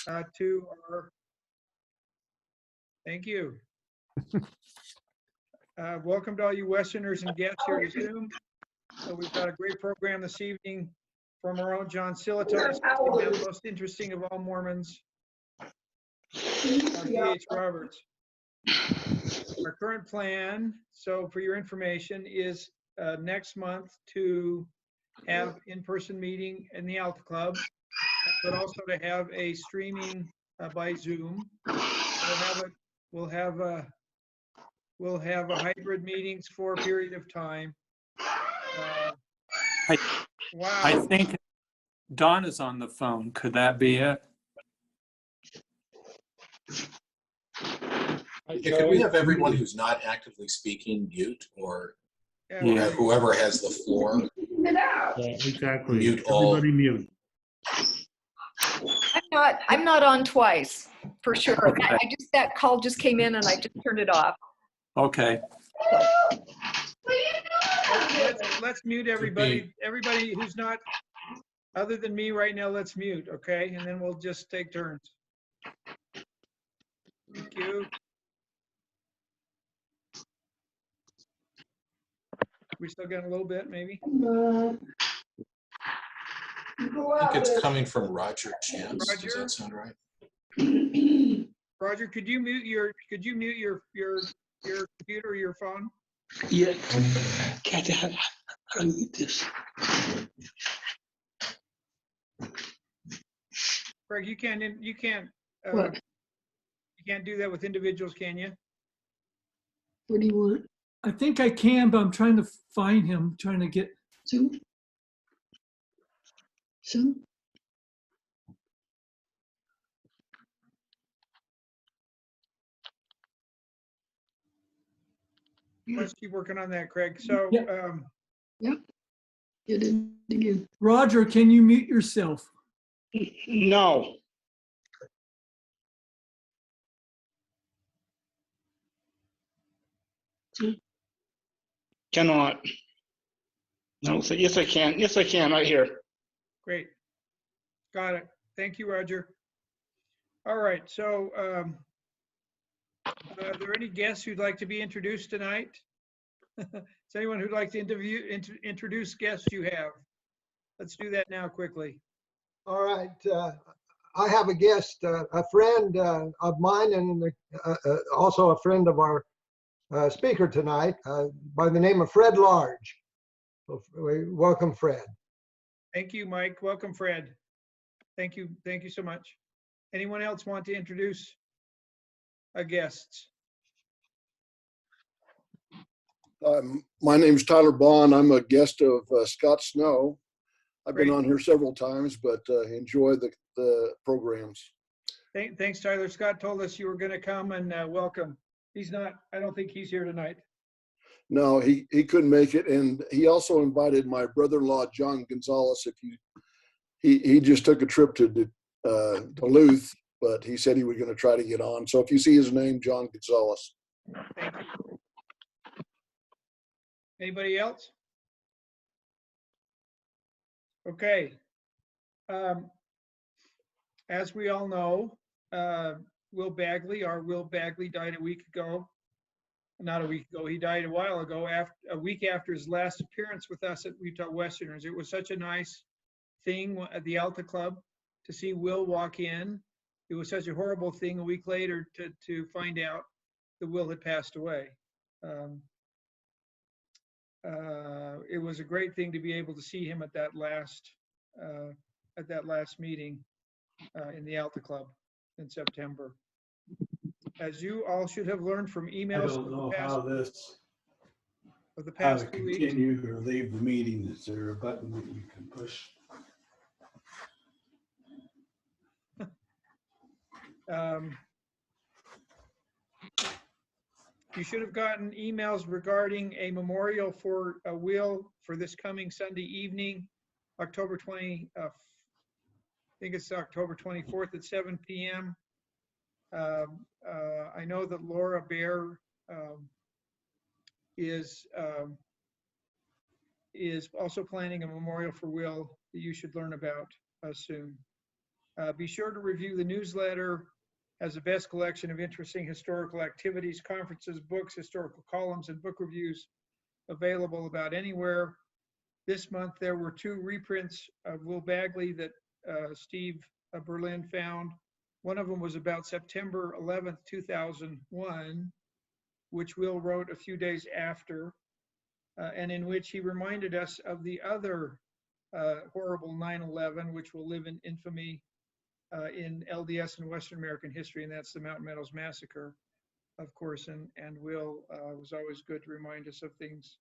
to our, thank you. Welcome to all you Westerners and guests here to Zoom. So we've got a great program this evening from our own John Silato, the most interesting of all Mormons, D.H. Roberts. Our current plan, so for your information, is next month to have in-person meeting in the Alta Club, but also to have a streaming by Zoom. We'll have a hybrid meetings for a period of time. Wow. I think Don is on the phone. Could that be it? Yeah, could we have everyone who's not actively speaking mute, or Yeah. whoever has the floor? Yeah, exactly. Mute all. Everybody mute. I'm not on twice, for sure. Okay. That call just came in and I just turned it off. Okay. Let's mute everybody. Everybody who's not, other than me right now, let's mute, okay? And then we'll just take turns. Thank you. We still got a little bit, maybe? I think it's coming from Roger Chance. Roger? Does that sound right? Roger, could you mute your computer or your phone? Yeah, can't unmute this. Craig, you can't What? you can't do that with individuals, can you? What do you want? I think I can, but I'm trying to find him, trying to get. Zoom? Zoom? Let's keep working on that, Craig. So, Yeah. Yep. Get in again. Roger, can you mute yourself? No. Cannot. No, so yes I can. Yes I can, right here. great. Got it. Thank you, Roger. All right, so are there any guests who'd like to be introduced tonight? Is anyone who'd like to introduce guests you have? Let's do that now quickly. All right. I have a guest, a friend of mine, and also a friend of our speaker tonight by the name of Fred Large. So, welcome, Fred. Thank you, Mike. Welcome, Fred. Thank you. Thank you so much. Anyone else want to introduce our guests? My name's Tyler Bond. I'm a guest of Scott Snow. I've been Great. on here several times, but enjoy the programs. Thanks, Tyler. Scott told us you were going to come, and welcome. He's not, I don't think he's here tonight. No, he couldn't make it, and he also invited my brother-in-law John Gonzalez. He just took a trip to Duluth, but he said he was going to try to get on. So if you see his name, John Gonzalez. Thank you. Anybody else? Okay. As we all know, Will Bagley died a week ago. Not a week ago, he died a while ago, a week after his last appearance with us at Utah Westerners. It was such a nice thing at the Alta Club to see Will walk in. It was such a horrible thing a week later to find out that Will had passed away. It was a great thing to be able to see him at that last meeting in the Alta Club in September. As you all should have learned from emails I don't know how of the to past 2 weeks. continue or leave the meeting. Is there a button that you can push? You should have gotten emails regarding a memorial for Will for this coming Sunday evening, October 20, I think it's October 24th at 7 p.m. I know that Laura Bear is also planning a memorial for Will that you should learn about soon. Be sure to review the newsletter. Has the best collection of interesting historical activities, conferences, books, historical columns, and book reviews available about anywhere. This month, there were 2 reprints of Will Bagley that Steve Berlin found. One of them was about September 11th, 2001, which Will wrote a few days after, and in which he reminded us of the other horrible 9/11, which will live in infamy in LDS and Western American history, and that's the Mountain Meadows Massacre, of course, and Will was always good to remind us of things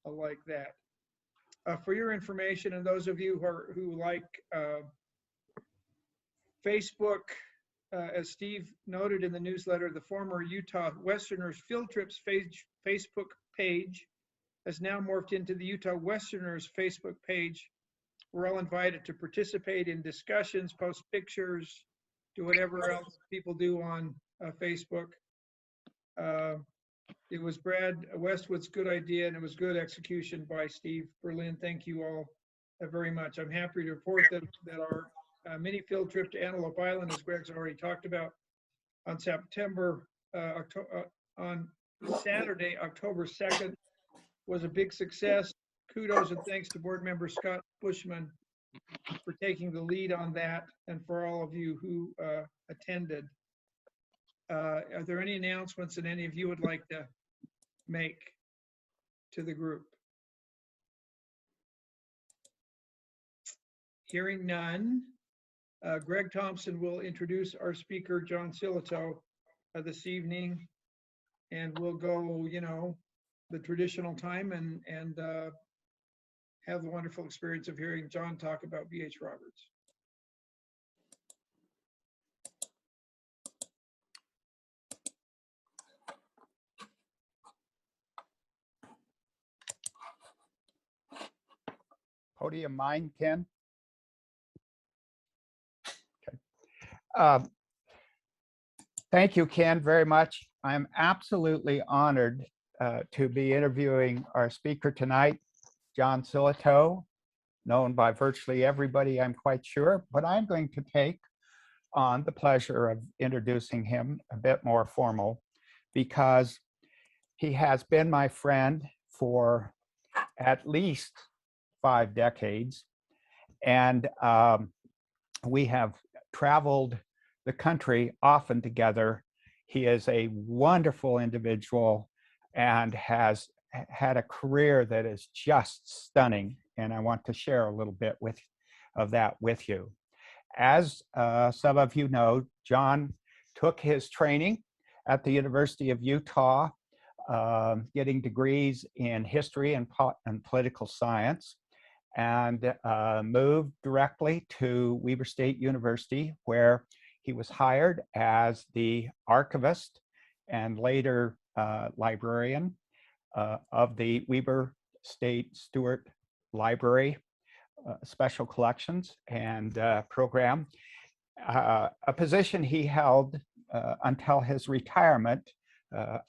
like that. For your information, and those of you who like Facebook, as Steve noted in the newsletter, the former Utah Westerners Field Trips Facebook page has now morphed into the Utah Westerners Facebook page. We're all invited to participate in discussions, post pictures, do whatever else people do on Facebook. It was Brad Westwood's good idea, and it was good execution by Steve Berlin. Thank you all very much. I'm happy to report that our mini field trip to Antelope Island, as Greg's already talked about, on Saturday, October 2nd, was a big success. Kudos and thanks to board member Scott Bushman for taking the lead on that, and for all of you who attended. Are there any announcements that any of you would like to make to the group? Hearing none, Greg Thompson will introduce our speaker, John Silato, this evening, and we'll go, the traditional time and have the wonderful experience of hearing John talk about B.H. Roberts. Podium mine, Ken? Okay. Thank you, Ken, very much. I'm absolutely honored to be interviewing our speaker tonight, John Silato, known by virtually everybody, I'm quite sure, but I'm going to take on the pleasure of introducing him a bit more formal, because he has been my friend for at least 5 decades, and we have traveled the country often together. He is a wonderful individual and has had a career that is just stunning, and I want to share a little bit of that with you. As some of you know, John took his training at the University of Utah, getting degrees in history and political science, and moved directly to Weber State University, where he was hired as the archivist and later librarian of the Weber State Stewart Library Special Collections and Program, a position he held until his retirement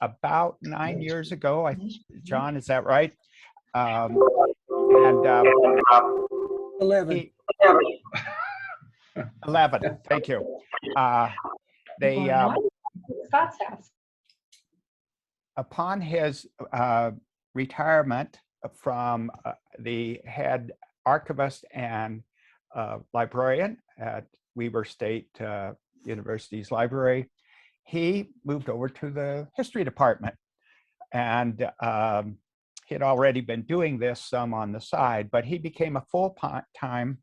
about 9 years ago. John, is that right? 11. 11, thank you. Scott's house. Upon his retirement from the head archivist and librarian at Weber State University's library, he moved over to the history department. And he had already been doing this some on the side, but he became a full-time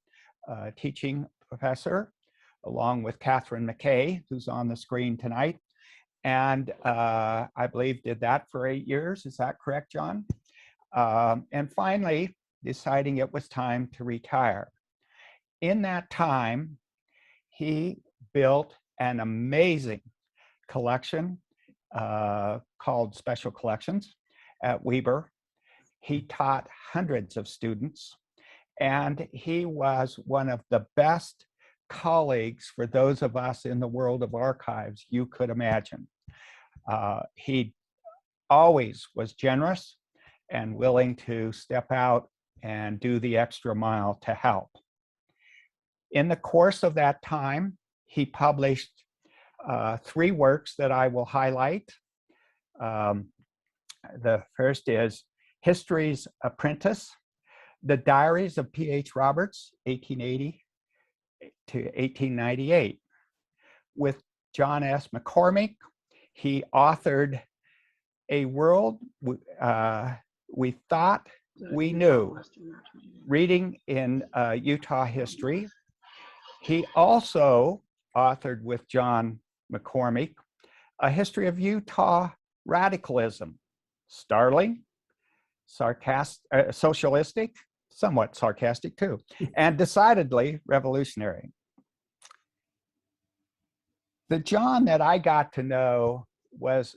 teaching professor, along with Catherine McKay, who's on the screen tonight. And I believe did that for 8 years. Is that correct, John? And finally, deciding it was time to retire. In that time, he built an amazing collection called Special Collections at Weber. He taught hundreds of students, and he was one of the best colleagues for those of us in the world of archives you could imagine. He always was generous and willing to step out and do the extra mile to help. In the course of that time, he published 3 works that I will highlight. The first is History's Apprentice, The Diaries of P.H. Roberts, 1880 to 1898. With John S. McCormick, he authored A World We Thought We Knew, Reading in Utah History. He also authored with John McCormick A History of Utah Radicalism, startling, socialistic, somewhat sarcastic too, and decidedly revolutionary. The John that I got to know was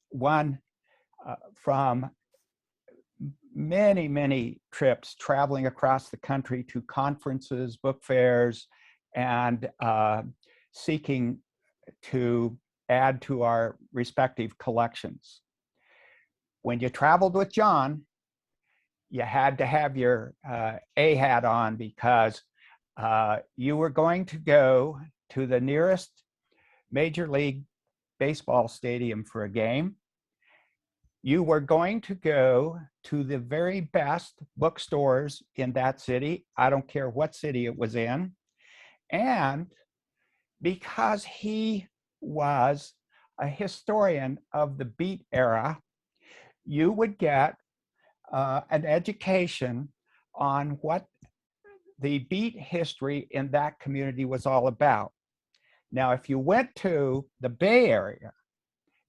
one from many, many trips traveling across the country to conferences, book fairs, and seeking to add to our respective collections. When you traveled with John, you had to have your A hat on, because you were going to go to the nearest Major League Baseball stadium for a game. You were going to go to the very best bookstores in that city. I don't care what city it was in. And because he was a historian of the Beat era, you would get an education on what the Beat history in that community was all about. Now, if you went to the Bay Area,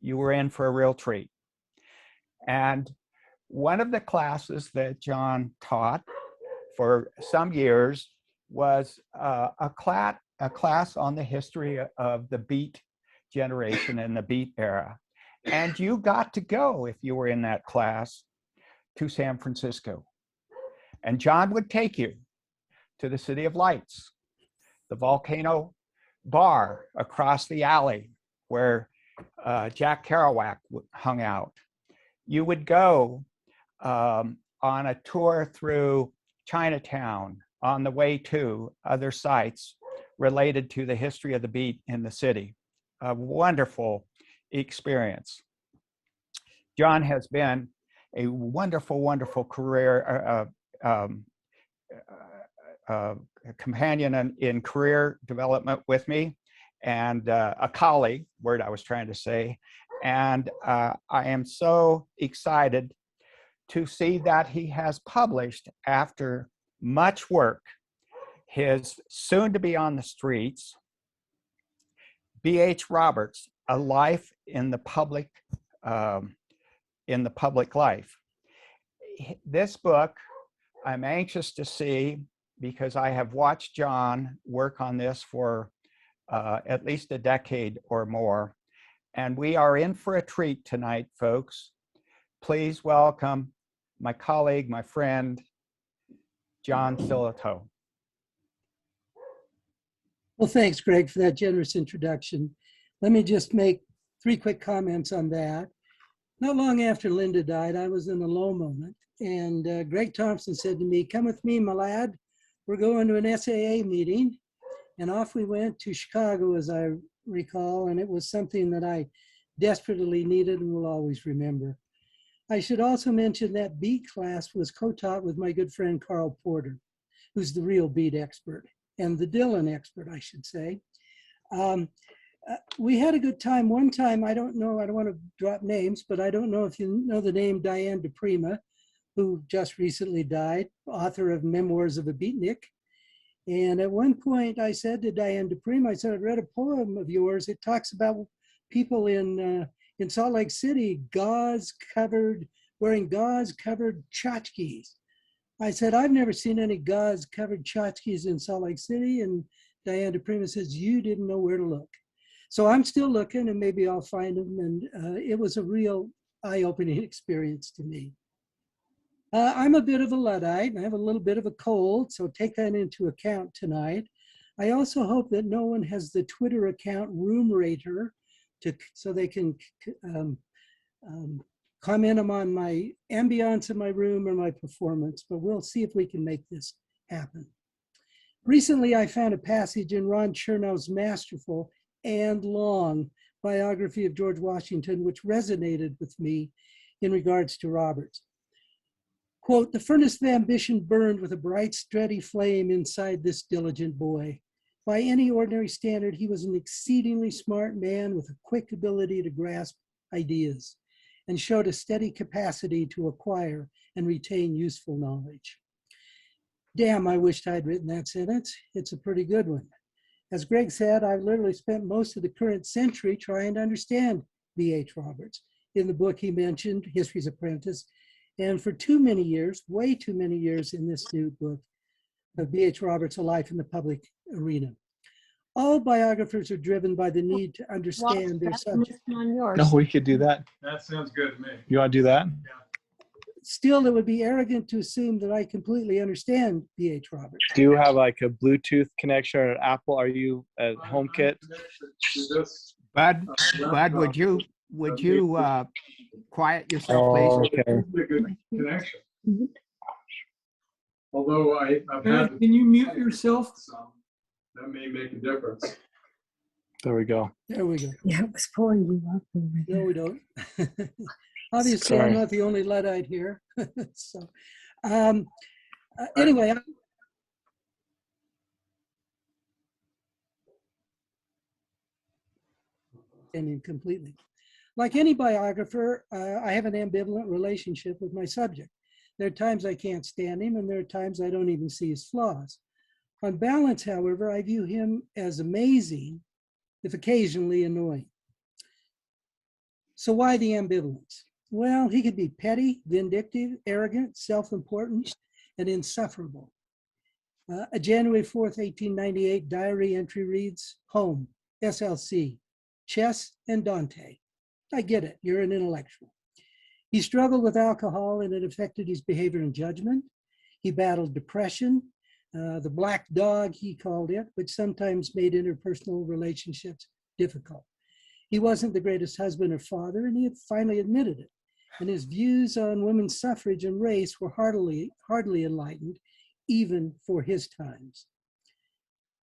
you were in for a real treat. And one of the classes that John taught for some years was a class on the history of the Beat generation and the Beat era. And you got to go, if you were in that class, to San Francisco. And John would take you to the City of Lights, the Volcano Bar across the alley where Jack Kerouac hung out. You would go on a tour through Chinatown on the way to other sites related to the history of the Beat in the city. A wonderful experience. John has been a wonderful, wonderful career, companion in career development with me, and a colleague, word I was trying to say. And I am so excited to see that he has published, after much work, his soon to be on the streets, B.H. Roberts, A Life in the Public Life. This book I'm anxious to see, because I have watched John work on this for at least a decade or more. And we are in for a treat tonight, folks. Please welcome my colleague, my friend, John Silato. Well, thanks, Greg, for that generous introduction. Let me just make 3 quick comments on that. Not long after Linda died, I was in a low moment, and Greg Thompson said to me, "Come with me, my lad. We're going to an SAA meeting." And off we went to Chicago, as I recall, and it was something that I desperately needed and will always remember. I should also mention that Beat class was co-taught with my good friend Carl Porter, who's the real Beat expert, and the Dylan expert, I should say. We had a good time. One time, I don't know, I don't want to drop names, but I don't know if you know the name Diane DePrima, who just recently died, author of Memoirs of a Beatnik. And at one point I said to Diane DePrima, I said, "I read a poem of yours. It talks about people in Salt Lake City, wearing gauze-covered tchotchkes." I said, "I've never seen any gauze-covered tchotchkes in Salt Lake City." And Diane DePrima says, "You didn't know where to look." So I'm still looking, and maybe I'll find them. And it was a real eye-opening experience to me. I'm a bit of a Luddite, and I have a little bit of a cold, so take that into account tonight. I also hope that no one has the Twitter account Roomrater, so they can comment on my ambiance in my room or my performance, but we'll see if we can make this happen. Recently, I found a passage in Ron Chernow's masterful and long biography of George Washington, which resonated with me in regards to Roberts. Quote, "The furnace of ambition burned with a bright, steady flame inside this diligent boy. By any ordinary standard, he was an exceedingly smart man with a quick ability to grasp ideas and showed a steady capacity to acquire and retain useful knowledge." Damn, I wished I'd written that sentence. It's a pretty good one. As Greg said, I've literally spent most of the current century trying to understand B.H. Roberts. In the book he mentioned, History's Apprentice, and for too many years, way too many years in this new book of B.H. Roberts, A Life in the Public Arena. All biographers are driven by the need to understand their subject. No, we could do that. That sounds good to me. You want to do that? Still, it would be arrogant to assume that I completely understand B.H. Roberts. Do you have like a Bluetooth connection or an Apple? Are you at HomeKit? Bud, would you quiet yourself, please? Oh, okay. A good connection. Although I've Ed, had can you mute yourself? some, that may make a difference. There we go. There we go. Yeah, it was pulling you up over there. No, we don't. Obviously, Sorry. I'm not the only Luddite here. So, anyway, and completely. Like any biographer, I have an ambivalent relationship with my subject. There are times I can't stand him, and there are times I don't even see his flaws. On balance, however, I view him as amazing, if occasionally annoying. So why the ambivalence? Well, he could be petty, vindictive, arrogant, self-important, and insufferable. A January 4th, 1898 diary entry reads, "Home, SLC, chess and Dante." I get it, you're an intellectual. He struggled with alcohol and it affected his behavior and judgment. He battled depression, the black dog, he called it, which sometimes made interpersonal relationships difficult. He wasn't the greatest husband or father, and he had finally admitted it. And his views on women's suffrage and race were hardly enlightened, even for his times.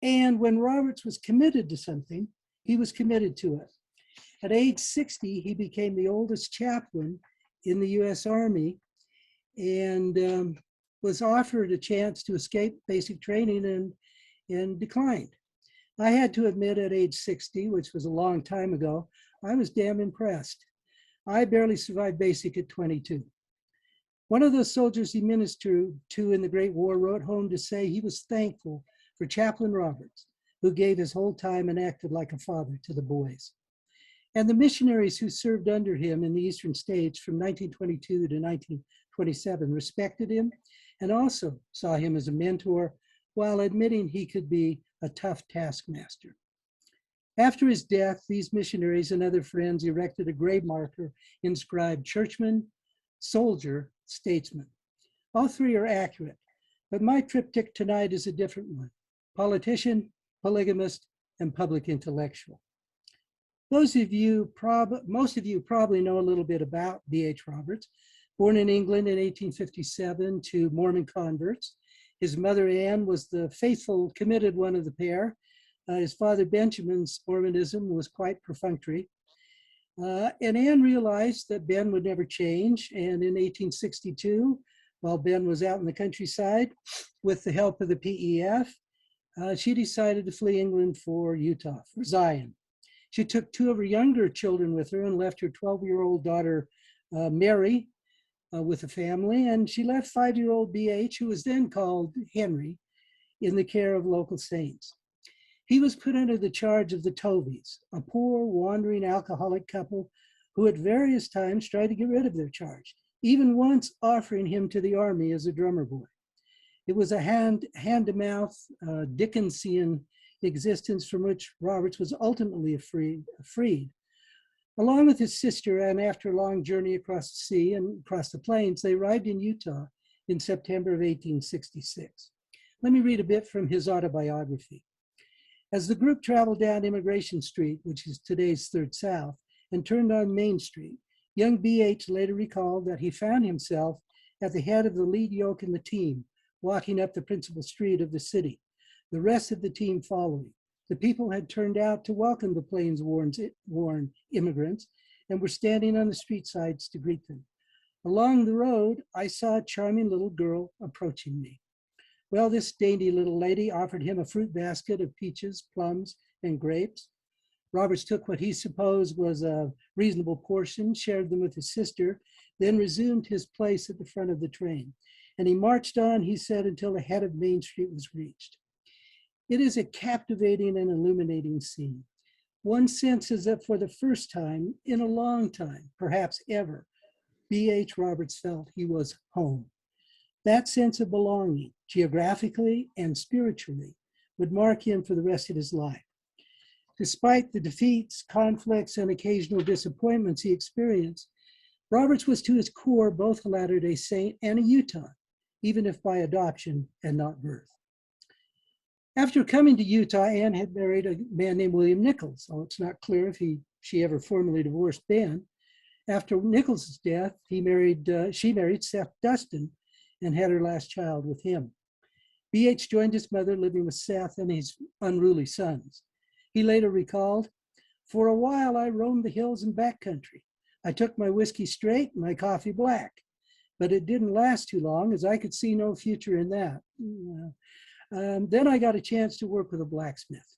And when Roberts was committed to something, he was committed to it. At age 60, he became the oldest chaplain in the US Army and was offered a chance to escape basic training and declined. I had to admit at age 60, which was a long time ago, I was damn impressed. I barely survived basic at 22. One of those soldiers he ministered to in the Great War wrote home to say he was thankful for Chaplain Roberts, who gave his whole time and acted like a father to the boys. And the missionaries who served under him in the eastern states from 1922 to 1927 respected him and also saw him as a mentor while admitting he could be a tough taskmaster. After his death, these missionaries and other friends erected a grave marker inscribed "Churchman, Soldier, Statesman." All three are accurate, but my triptych tonight is a different one: politician, polygamist, and public intellectual. Most of you probably know a little bit about B.H. Roberts. Born in England in 1857 to Mormon converts. His mother, Anne, was the faithful, committed one of the pair. His father, Benjamin's Mormonism was quite perfunctory. And Anne realized that Ben would never change. And in 1862, while Ben was out in the countryside, with the help of the PEF, she decided to flee England for Utah, for Zion. She took two of her younger children with her and left her 12-year-old daughter, Mary, with the family. And she left 5-year-old B.H., who was then called Henry, in the care of local saints. He was put under the charge of the Tovies, a poor, wandering alcoholic couple who at various times tried to get rid of their charge, even once offering him to the army as a drummer boy. It was a hand-to-mouth Dickensian existence from which Roberts was ultimately freed. Along with his sister, and after a long journey across the sea and across the plains, they arrived in Utah in September of 1866. Let me read a bit from his autobiography. As the group traveled down Immigration Street, which is today's 3rd South, and turned on Main Street, young B.H. later recalled that he found himself at the head of the lead yoke in the team, walking up the principal street of the city. the rest of the team following. The people had turned out to welcome the plains-worn immigrants and were standing on the street sides to greet them. Along the road, I saw a charming little girl approaching me. Well, this dainty little lady offered him a fruit basket of peaches, plums, and grapes. Roberts took what he supposed was a reasonable portion, shared them with his sister, then resumed his place at the front of the train. And he marched on, he said, until the head of Main Street was reached. It is a captivating and illuminating scene. One senses that for the first time in a long time, perhaps ever, B.H. Roberts felt he was home. That sense of belonging, geographically and spiritually, would mark him for the rest of his life. Despite the defeats, conflicts, and occasional disappointments he experienced, Roberts was to his core both a Latter-day Saint and a Utah, even if by adoption and not birth. After coming to Utah, Anne had married a man named William Nichols, although it's not clear if she ever formally divorced Ben. After Nichols' death, she married Seth Dustin and had her last child with him. B.H. joined his mother living with Seth and his unruly sons. He later recalled, "For a while I roamed the hills and backcountry. I took my whiskey straight and my coffee black, but it didn't last too long as I could see no future in that. Then I got a chance to work with a blacksmith.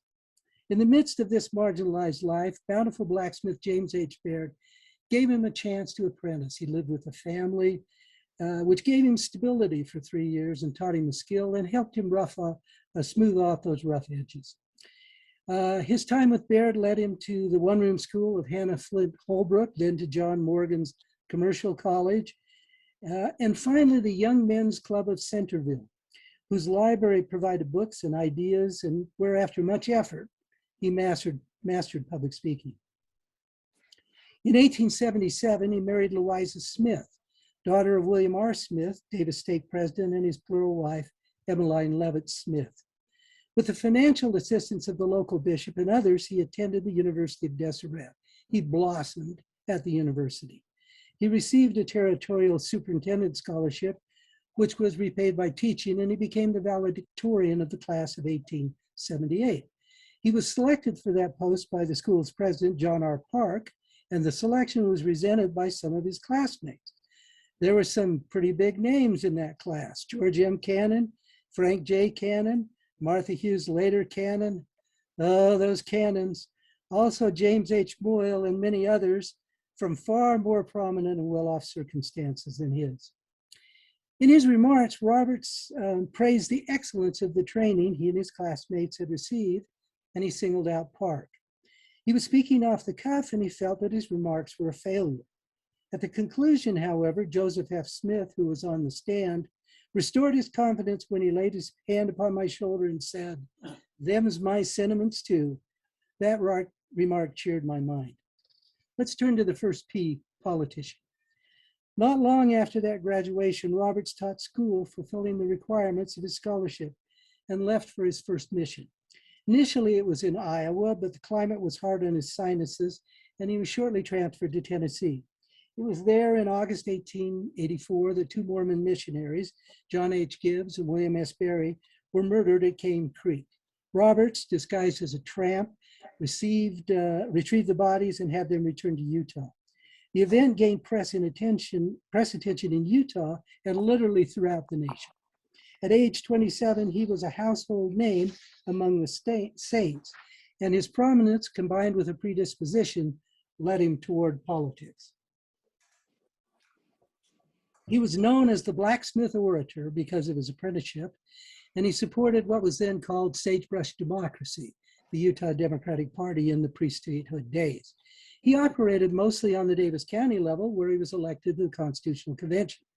In the midst of this marginalized life, bountiful blacksmith James H. Baird gave him a chance to apprentice. He lived with a family, which gave him stability for 3 years and taught him the skill and helped him smooth off those rough edges. His time with Baird led him to the one-room school of Hannah Flint Holbrook, then to John Morgan's Commercial College, and finally the Young Men's Club of Centerville, whose library provided books and ideas, and where after much effort, he mastered public speaking. In 1877, he married Louisa Smith, daughter of William R. Smith, Davis Stake President, and his plural wife, Emmeline Levitt Smith. With the financial assistance of the local bishop and others, he attended the University of Deseret. He blossomed at the university. He received a territorial superintendent scholarship, which was repaid by teaching, and he became the valedictorian of the class of 1878. He was selected for that post by the school's president, John R. Park, and the selection was resented by some of his classmates. There were some pretty big names in that class: George M. Cannon, Frank J. Cannon, Martha Hughes later Cannon. Oh, those Cannons. Also James H. Moyle and many others from far more prominent and well-off circumstances than his. In his remarks, Roberts praised the excellence of the training he and his classmates had received, and he singled out Park. He was speaking off the cuff, and he felt that his remarks were a failure. At the conclusion, however, Joseph F. Smith, who was on the stand, restored his confidence when he laid his hand upon my shoulder and said, "Them's my sentiments too." That remark cheered my mind. Let's turn to the first P, politician. Not long after that graduation, Roberts taught school, fulfilling the requirements of his scholarship, and left for his first mission. Initially, it was in Iowa, but the climate was hard on his sinuses, and he was shortly transferred to Tennessee. It was there in August 1884 that two Mormon missionaries, John H. Gibbs and William S. Berry, were murdered at Cane Creek. Roberts, disguised as a tramp, retrieved the bodies and had them returned to Utah. The event gained press attention in Utah and literally throughout the nation. At age 27, he was a household name among the saints, and his prominence combined with a predisposition led him toward politics. He was known as the blacksmith orator because of his apprenticeship, and he supported what was then called sagebrush democracy, the Utah Democratic Party in the pre-statehood days. He operated mostly on the Davis County level, where he was elected to the Constitutional Convention.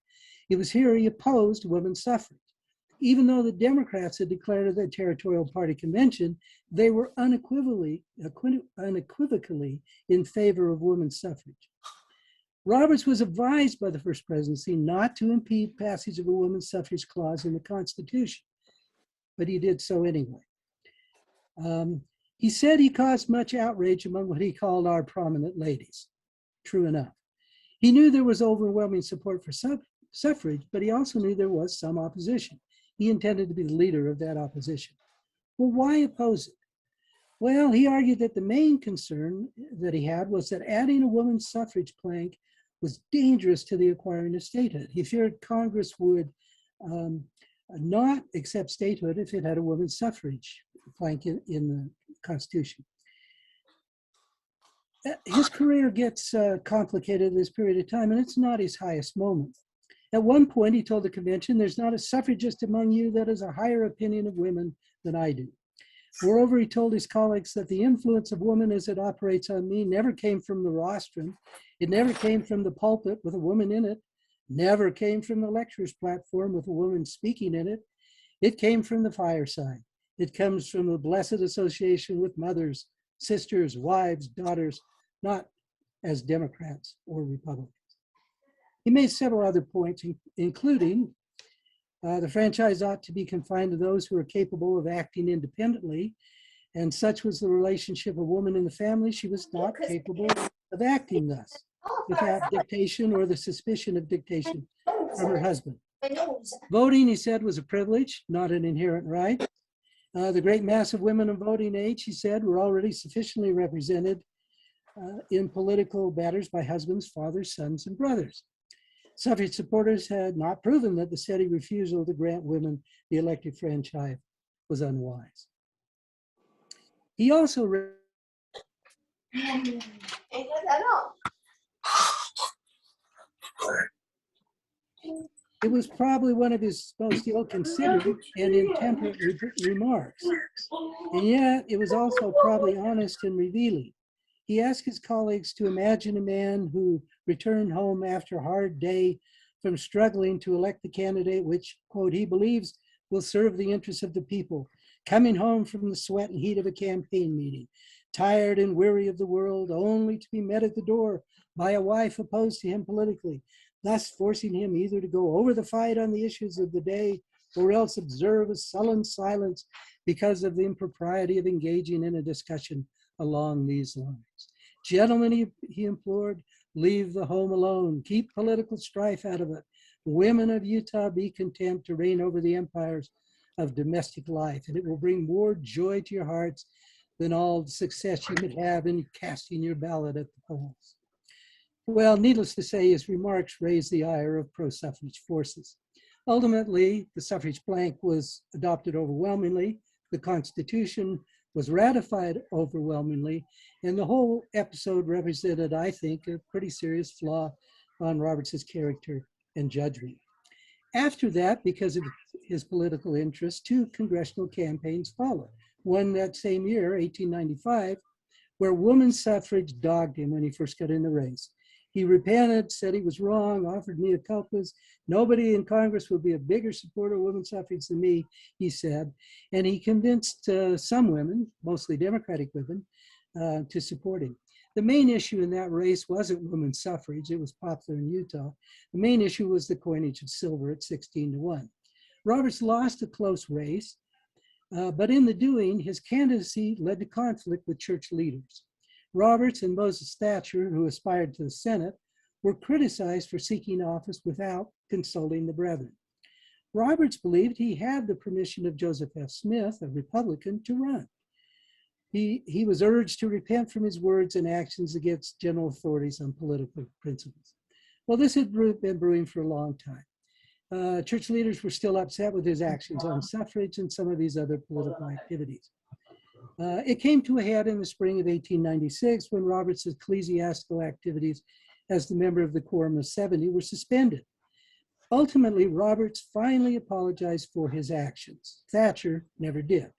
It was here he opposed women's suffrage. Even though the Democrats had declared at the Territorial Party Convention, they were unequivocally in favor of women's suffrage. Roberts was advised by the first presidency not to impede passage of a women's suffrage clause in the Constitution, but he did so anyway. He said he caused much outrage among what he called our prominent ladies. True enough. He knew there was overwhelming support for suffrage, but he also knew there was some opposition. He intended to be the leader of that opposition. Well, why oppose it? Well, he argued that the main concern that he had was that adding a woman's suffrage plank was dangerous to the acquiring of statehood. He feared Congress would not accept statehood if it had a woman's suffrage plank in the Constitution. His career gets complicated in this period of time, and it's not his highest moment. At one point, he told the convention, "There's not a suffragist among you that has a higher opinion of women than I do." Moreover, he told his colleagues that the influence of woman as it operates on me never came from the rostrum. It never came from the pulpit with a woman in it, never came from the lecturer's platform with a woman speaking in it. It came from the fireside. It comes from the blessed association with mothers, sisters, wives, daughters, not as Democrats or Republicans. He made several other points, including the franchise ought to be confined to those who are capable of acting independently, and such was the relationship of woman in the family. She was not capable of acting thus, without dictation or the suspicion of dictation from her husband. Voting, he said, was a privilege, not an inherent right. The great mass of women of voting age, he said, were already sufficiently represented in political matters by husbands, fathers, sons, and brothers. Suffrage supporters had not proven that the steady refusal to grant women the elective franchise was unwise. He also it was probably one of his most ill-considered and intemperate remarks. And yet it was also probably honest and revealing. He asked his colleagues to imagine a man who returned home after a hard day from struggling to elect the candidate which, quote, he believes will serve the interests of the people, coming home from the sweat and heat of a campaign meeting, tired and weary of the world, only to be met at the door by a wife opposed to him politically, thus forcing him either to go over the fight on the issues of the day or else observe a sullen silence because of the impropriety of engaging in a discussion along these lines. Gentlemen, he implored, leave the home alone. Keep political strife out of it. Women of Utah, be content to reign over the empires of domestic life, and it will bring more joy to your hearts than all the success you could have in casting your ballot at the polls. Well, needless to say, his remarks raised the ire of pro-suffrage forces. Ultimately, the suffrage plank was adopted overwhelmingly. The Constitution was ratified overwhelmingly, and the whole episode represented, I think, a pretty serious flaw on Roberts's character and judgment. After that, because of his political interests, 2 congressional campaigns followed. One that same year, 1895, where women's suffrage dogged him when he first got in the race. He repented, said he was wrong, offered mea culpas. Nobody in Congress would be a bigger supporter of women's suffrage than me, he said. And he convinced some women, mostly Democratic women, to support him. The main issue in that race wasn't women's suffrage. It was popular in Utah. The main issue was the coinage of silver at 16-1. Roberts lost a close race, but in the doing, his candidacy led to conflict with church leaders. Roberts and Moses Thatcher, who aspired to the Senate, were criticized for seeking office without consulting the brethren. Roberts believed he had the permission of Joseph F. Smith, a Republican, to run. He was urged to repent from his words and actions against general authorities on political principles. Well, this had been brewing for a long time. Church leaders were still upset with his actions on suffrage and some of these other political activities. It came to a head in the spring of 1896 when Roberts' ecclesiastical activities as the member of the Quorum of 70 were suspended. Ultimately, Roberts finally apologized for his actions. Thatcher never did.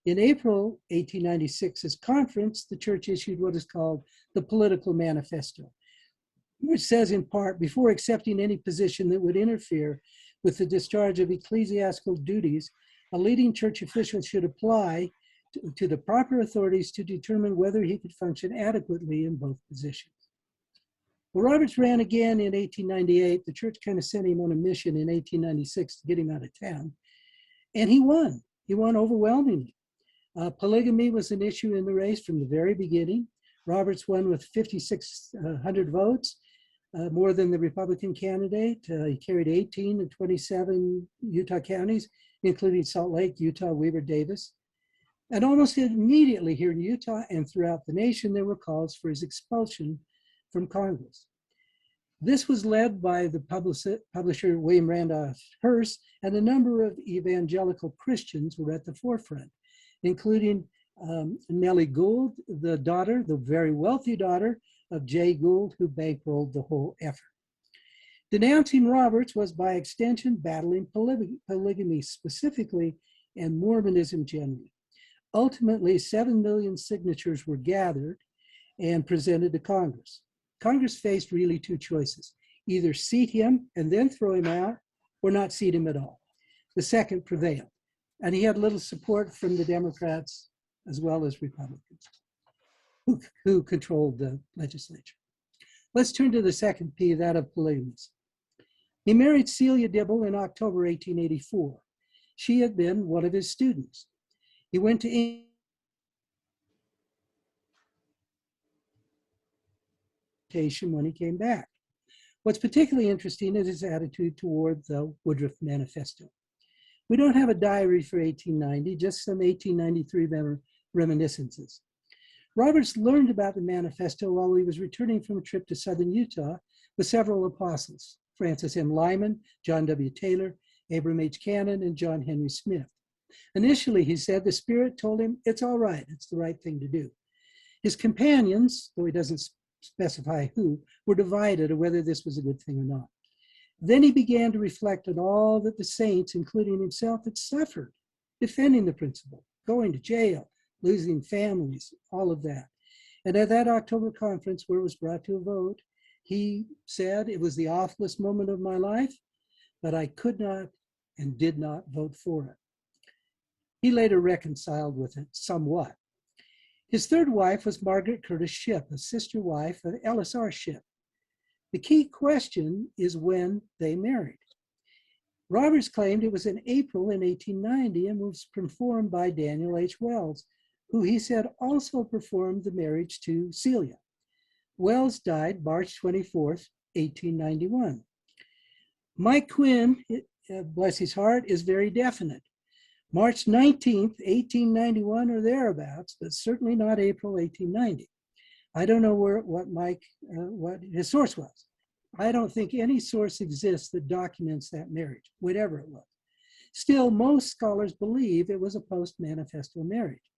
In April 1896's conference, the church issued what is called the Political Manifesto, which says in part, before accepting any position that would interfere with the discharge of ecclesiastical duties, a leading church official should apply to the proper authorities to determine whether he could function adequately in both positions. Well, Roberts ran again in 1898. The church kind of sent him on a mission in 1896 to get him out of town, and he won. He won overwhelmingly. Polygamy was an issue in the race from the very beginning. Roberts won with 5,600 votes, more than the Republican candidate. He carried 18 and 27 Utah counties, including Salt Lake, Utah, Weber, Davis. And almost immediately here in Utah and throughout the nation, there were calls for his expulsion from Congress. This was led by the publisher William Randolph Hearst, and a number of evangelical Christians were at the forefront, including Nellie Gould, the very wealthy daughter of Jay Gould, who bankrolled the whole effort. Denouncing Roberts was, by extension, battling polygamy specifically and Mormonism generally. Ultimately, 7 million signatures were gathered and presented to Congress. Congress faced really two choices: either seat him and then throw him out, or not seat him at all. The second prevailed, and he had little support from the Democrats as well as Republicans who controlled the legislature. Let's turn to the second P, that of polygamous. He married Celia Dibble in October 1884. She had been one of his students. He went to England when he came back. What's particularly interesting is his attitude toward the Woodruff Manifesto. We don't have a diary for 1890, just some 1893 reminiscences. Roberts learned about the manifesto while he was returning from a trip to southern Utah with several apostles: Francis M. Lyman, John W. Taylor, Abram H. Cannon, and John Henry Smith. Initially, he said the Spirit told him it's all right, it's the right thing to do. His companions, though he doesn't specify who, were divided on whether this was a good thing or not. Then he began to reflect on all that the saints, including himself, had suffered, defending the principle, going to jail, losing families, all of that. And at that October conference where it was brought to a vote, he said, "It was the awfulest moment of my life, but I could not and did not vote for it." He later reconciled with it somewhat. His third wife was Margaret Curtis Shipp, a sister wife of Ellis R. Shipp. The key question is when they married. Roberts claimed it was in April in 1890 and was performed by Daniel H. Wells, who he said also performed the marriage to Celia. Wells died March 24th, 1891. Mike Quinn, bless his heart, is very definite. March 19th, 1891 or thereabouts, but certainly not April 1890. I don't know what his source was. I don't think any source exists that documents that marriage, whatever it was. Still, most scholars believe it was a post-manifesto marriage.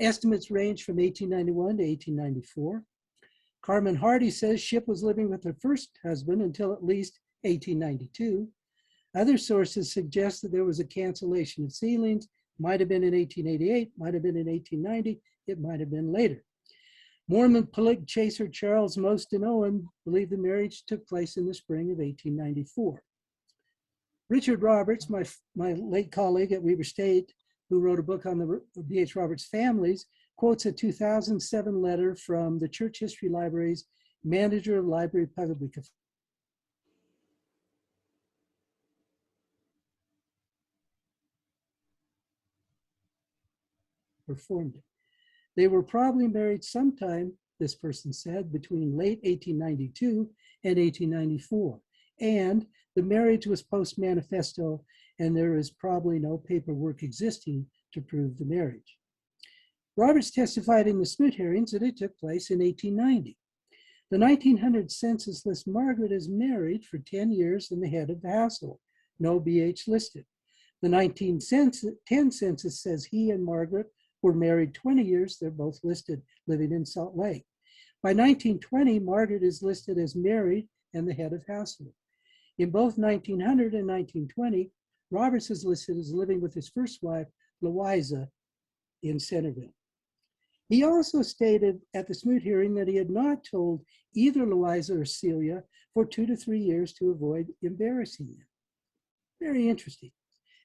Estimates range from 1891 to 1894. Carmen Hardy says Shipp was living with her first husband until at least 1892. Other sources suggest that there was a cancellation of sealings, might have been in 1888, might have been in 1890, it might have been later. Mormon polyg chaser Charles Mostyn Owen believed the marriage took place in the spring of 1894. Richard Roberts, my late colleague at Weber State, who wrote a book on the B.H. Roberts families, quotes a 2007 letter from the Church History Library's manager of Library Publica performed it. They were probably married sometime, this person said, between late 1892 and 1894. And the marriage was post-manifesto, and there is probably no paperwork existing to prove the marriage. Roberts testified in the Smoot hearings that it took place in 1890. The 1900 census lists Margaret as married for 10 years and the head of the household, no BH listed. The 1910 census says he and Margaret were married 20 years. They're both listed living in Salt Lake. By 1920, Margaret is listed as married and the head of household. In both 1900 and 1920, Roberts is listed as living with his first wife, Louisa, in Centerville. He also stated at the Smoot hearing that he had not told either Louisa or Celia for 2 to 3 years to avoid embarrassing them. Very interesting.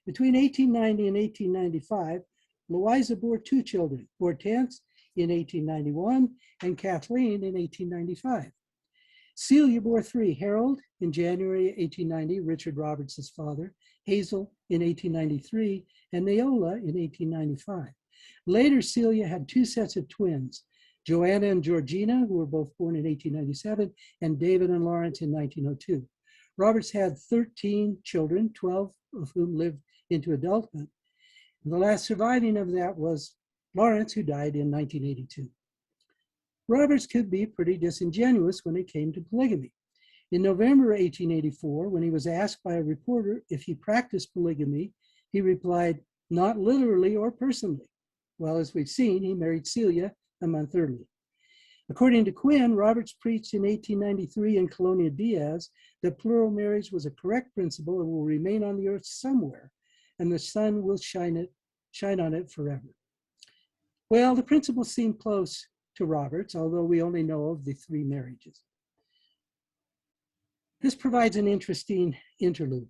Between 1890 and 1895, Louisa bore 2 children, Hortense in 1891 and Kathleen in 1895. Celia bore 3, Harold in January 1890, Richard Roberts' father, Hazel in 1893, and Neola in 1895. Later, Celia had 2 sets of twins, Joanna and Georgina, who were both born in 1897, and David and Lawrence in 1902. Roberts had 13 children, 12 of whom lived into adulthood. The last surviving of that was Lawrence, who died in 1982. Roberts could be pretty disingenuous when it came to polygamy. In November 1884, when he was asked by a reporter if he practiced polygamy, he replied, "Not literally or personally." Well, as we've seen, he married Celia a month early. According to Quinn, Roberts preached in 1893 in Colonia Diaz that plural marriage was a correct principle and will remain on the earth somewhere, and the sun will shine on it forever. Well, the principle seemed close to Roberts, although we only know of the 3 marriages. This provides an interesting interlude.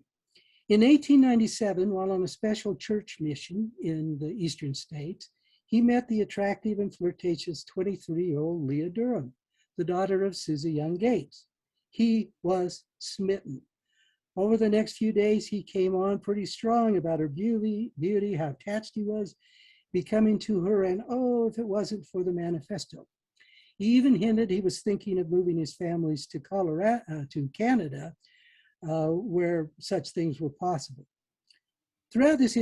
In 1897, while on a special church mission in the eastern states, he met the attractive and flirtatious 23-year-old Leah Durham, the daughter of Susie Young Gates. He was smitten. Over the next few days, he came on pretty strong about her beauty, how attached he was, becoming to her, and oh, if it wasn't for the manifesto. He even hinted he was thinking of moving his families to Canada, where such things were possible. Throughout this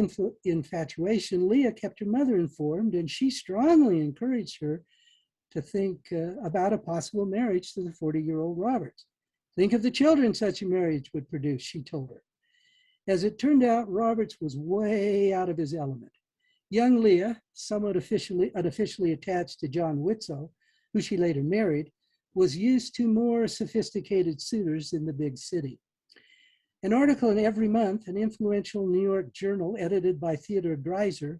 infatuation, Leah kept her mother informed, and she strongly encouraged her to think about a possible marriage to the 40-year-old Roberts. Think of the children such a marriage would produce, she told her. As it turned out, Roberts was way out of his element. Young Leah, somewhat unofficially attached to John Whitsoe, who she later married, was used to more sophisticated suitors in the big city. An article in Every Month, an influential New York journal edited by Theodore Dreiser,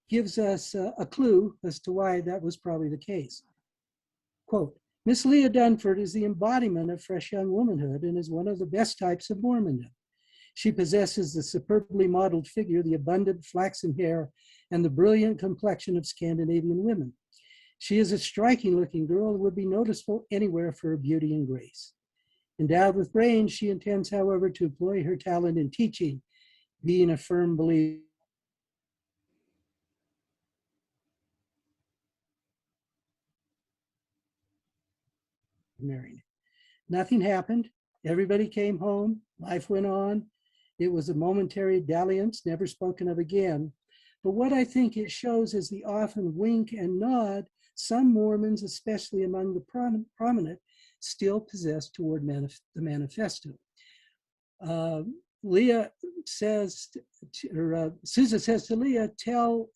gives us a clue as to why that was probably the case. Quote, "Miss Leah Dunford is the embodiment of fresh young womanhood and is one of the best types of Mormondom. She possesses the superbly modeled figure, the abundant flaxen hair, and the brilliant complexion of Scandinavian women. She is a striking looking girl and would be noticeable anywhere for her beauty and grace. Endowed with brains, she intends, however, to employ her talent in teaching, being a firm believer in marrying." Nothing happened. Everybody came home. Life went on. It was a momentary dalliance, never spoken of again. But what I think it shows is the often wink and nod some Mormons, especially among the prominent, still possess toward the manifesto. Leah says, Susan says to Leah, "Tell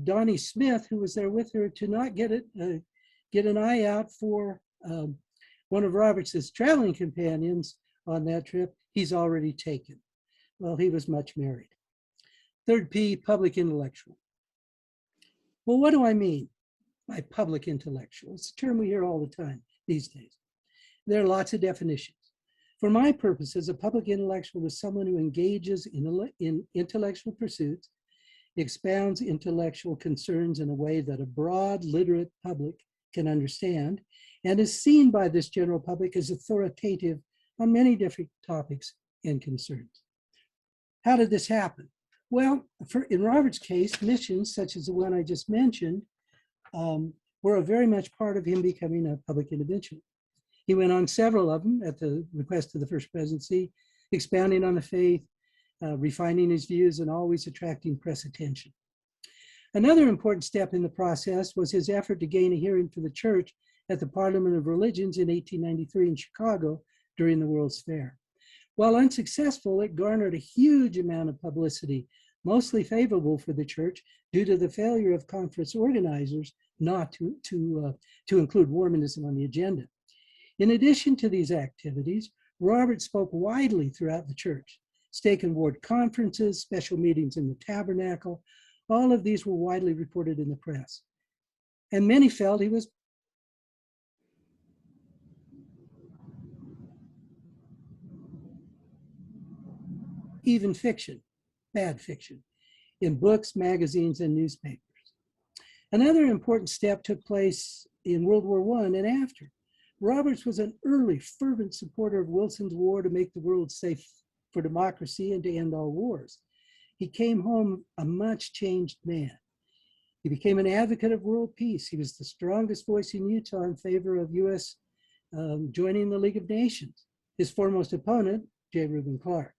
Donnie Smith, who was there with her, to not get an eye out for one of Roberts's traveling companions on that trip. He's already taken." Well, he was much married. Third P, public intellectual. Well, what do I mean by public intellectual? It's a term we hear all the time these days. There are lots of definitions. For my purposes, a public intellectual is someone who engages in intellectual pursuits, expounds intellectual concerns in a way that a broad, literate public can understand, and is seen by this general public as authoritative on many different topics and concerns. How did this happen? Well, in Robert's case, missions such as the one I just mentioned were very much part of him becoming a public individual. He went on several of them at the request of the First Presidency, expounding on the faith, refining his views, and always attracting press attention. Another important step in the process was his effort to gain a hearing for the church at the Parliament of Religions in 1893 in Chicago during the World's Fair. While unsuccessful, it garnered a huge amount of publicity, mostly favorable for the church due to the failure of conference organizers not to include Mormonism on the agenda. In addition to these activities, Robert spoke widely throughout the church. Stake and ward conferences, special meetings in the tabernacle, all of these were widely reported in the press. And many felt he was even fiction, bad fiction, in books, magazines, and newspapers. Another important step took place in World War I and after. Roberts was an early, fervent supporter of Wilson's war to make the world safe for democracy and to end all wars. He came home a much changed man. He became an advocate of world peace. He was the strongest voice in Utah in favor of U.S. Joining the League of Nations. His foremost opponent, J. Reuben Clark.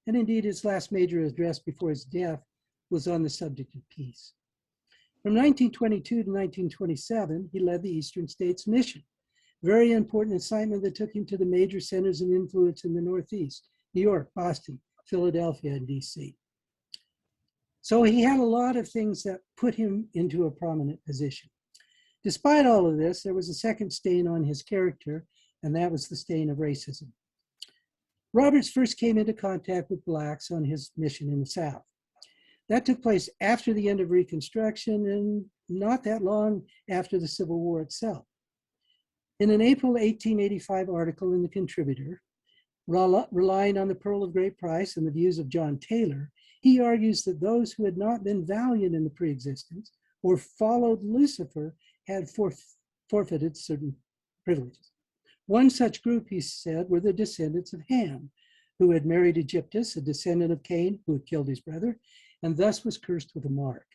And indeed, his last major address before his death was on the subject of peace. From 1922 to 1927, he led the Eastern States Mission, very important assignment that took him to the major centers of influence in the Northeast, New York, Boston, Philadelphia, and DC. So he had a lot of things that put him into a prominent position. Despite all of this, there was a second stain on his character, and that was the stain of racism. Roberts first came into contact with Blacks on his mission in the South. That took place after the end of Reconstruction and not that long after the Civil War itself. In an April 1885 article in the Contributor, relying on the Pearl of Great Price and the views of John Taylor, he argues that those who had not been valiant in the pre-existence or followed Lucifer had forfeited certain privileges. One such group, he said, were the descendants of Ham, who had married Egyptus, a descendant of Cain, who had killed his brother, and thus was cursed with a mark.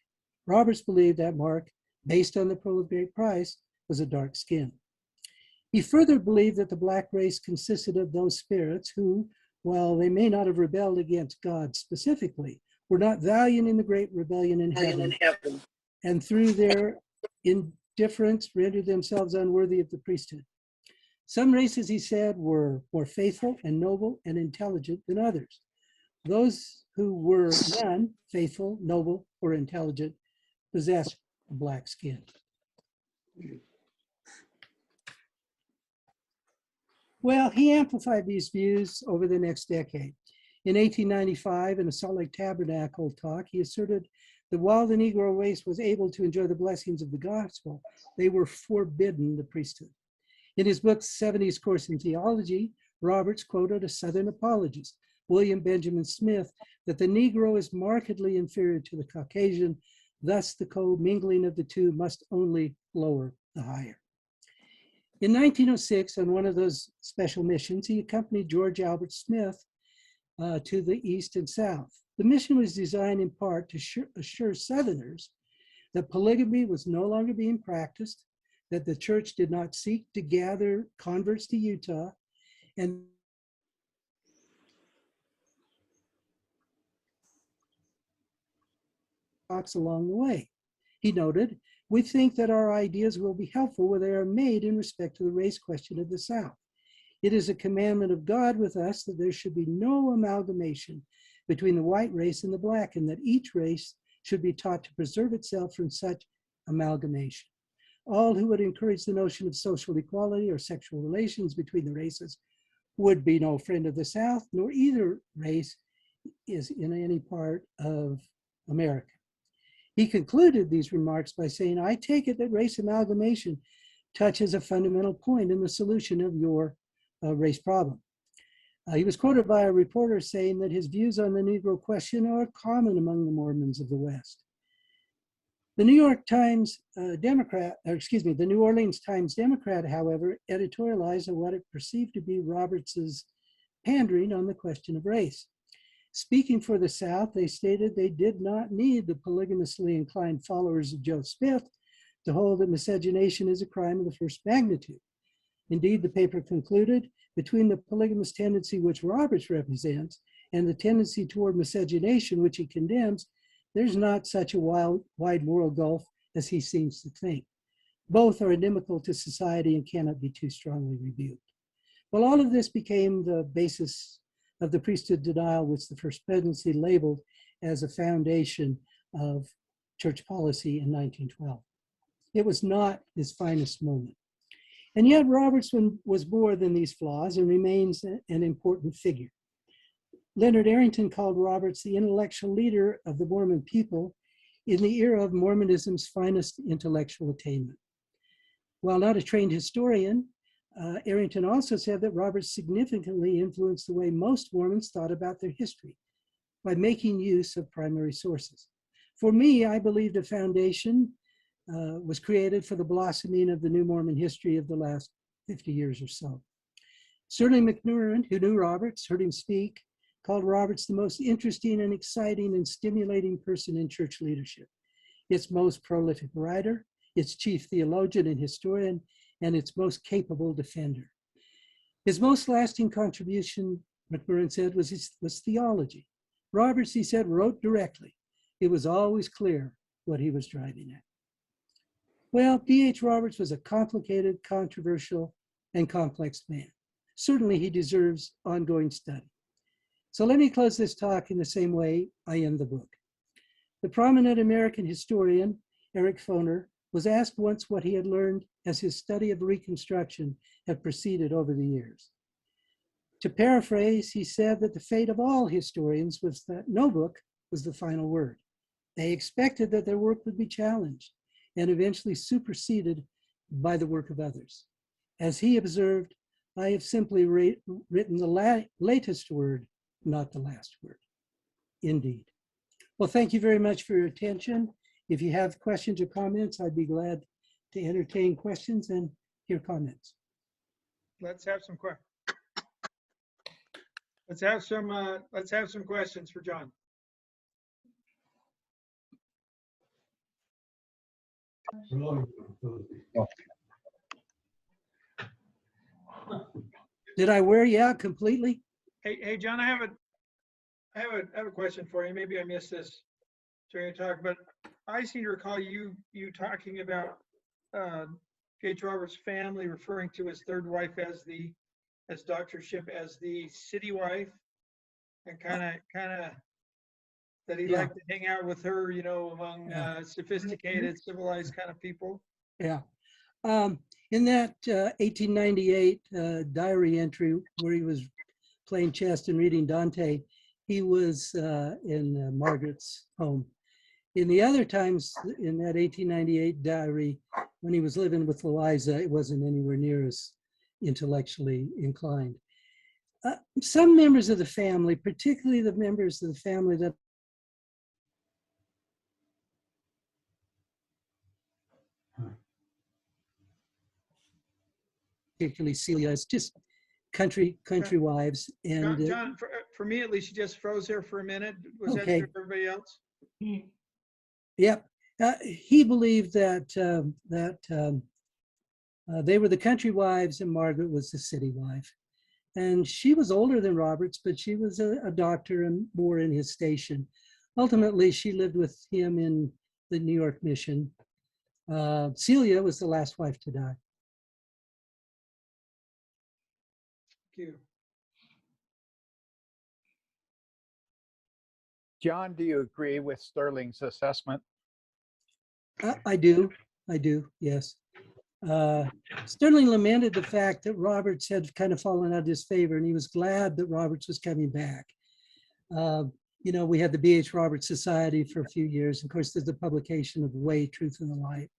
Roberts believed that mark, based on the Pearl of Great Price, was a dark skin. He further believed that the Black race consisted of those spirits who, while they may not have rebelled against God specifically, were not valiant in the great rebellion in heaven, and through their indifference rendered themselves unworthy of the priesthood. Some races, he said, were more faithful and noble and intelligent than others. Those who were none faithful, noble, or intelligent possessed a black skin. Well, he amplified these views over the next decade. In 1895, in a Salt Lake Tabernacle talk, he asserted that while the Negro race was able to enjoy the blessings of the gospel, they were forbidden the priesthood. In his book, 70s Course in Theology, Roberts quoted a Southern apologist, William Benjamin Smith, that the Negro is markedly inferior to the Caucasian, thus the commingling of the two must only lower the higher. In 1906, on one of those special missions, he accompanied George Albert Smith to the East and South. The mission was designed in part to assure Southerners that polygamy was no longer being practiced, that the church did not seek to gather converts to Utah, and talks along the way. He noted, "We think that our ideas will be helpful where they are made in respect to the race question of the South. It is a commandment of God with us that there should be no amalgamation between the white race and the black, and that each race should be taught to preserve itself from such amalgamation. All who would encourage the notion of social equality or sexual relations between the races would be no friend of the South, nor either race is in any part of America." He concluded these remarks by saying, "I take it that race amalgamation touches a fundamental point in the solution of your race problem." He was quoted by a reporter saying that his views on the Negro question are common among the Mormons of the West. The New Orleans Times Democrat, however, editorialized on what it perceived to be Roberts's pandering on the question of race. Speaking for the South, they stated they did not need the polygamously inclined followers of Joe Smith to hold that miscegenation is a crime of the first magnitude. Indeed, the paper concluded, between the polygamous tendency which Roberts represents and the tendency toward miscegenation which he condemns, there's not such a wide moral gulf as he seems to think. Both are inimical to society and cannot be too strongly rebuked. Well, all of this became the basis of the priesthood denial, which the First Presidency labeled as a foundation of church policy in 1912. It was not his finest moment. And yet Roberts was more than these flaws and remains an important figure. Leonard Arrington called Roberts the intellectual leader of the Mormon people in the era of Mormonism's finest intellectual attainment. While not a trained historian, Arrington also said that Roberts significantly influenced the way most Mormons thought about their history by making use of primary sources. For me, I believe the foundation was created for the blossoming of the new Mormon history of the last 50 years or so. Sterling McNaurin, who knew Roberts, heard him speak, called Roberts the most interesting and exciting and stimulating person in church leadership, its most prolific writer, its chief theologian and historian, and its most capable defender. His most lasting contribution, McNaurin said, was theology. Roberts, he said, wrote directly, it was always clear what he was driving at. Well, B.H. Roberts was a complicated, controversial, and complex man. Certainly, he deserves ongoing study. So let me close this talk in the same way I end the book. The prominent American historian, Eric Foner, was asked once what he had learned as his study of Reconstruction had proceeded over the years. To paraphrase, he said that the fate of all historians was that no book was the final word. They expected that their work would be challenged and eventually superseded by the work of others. As he observed, I have simply written the latest word, not the last word. Indeed. Well, thank you very much for your attention. If you have questions or comments, I'd be glad to entertain questions and hear comments. Let's have some questions. Let's have some questions for John. Did I wear you out completely? Hey, John, I have a question for you. Maybe I missed this during your talk, but I seem to recall you talking about J.H. Roberts' family referring to his third wife as Dr. Shipp as the city wife, and kind of that he liked to hang out with her, you know, among sophisticated, civilized kind of people. Yeah. In that 1898 diary entry where he was playing chess and reading Dante, he was in Margaret's home. In the other times in that 1898 diary, when he was living with Eliza, it wasn't anywhere near as intellectually inclined. Some members of the family, particularly the members of the family that particularly Celia, it's just country wives. And John, for me at least, you just froze there for a minute. Was okay. that for everybody else? Yep. He believed that they were the country wives and Margaret was the city wife. And she was older than Roberts, but she was a doctor and more in his station. Ultimately, she lived with him in the New York mission. Celia was the last wife to die. Thank you. John, do you agree with Sterling's assessment? I do, yes. Sterling lamented the fact that Roberts had kind of fallen out of his favor, and he was glad that Roberts was coming back. You know, we had the B.H. Roberts Society for a few years. Of course, there's the publication of Way, Truth, and the Light.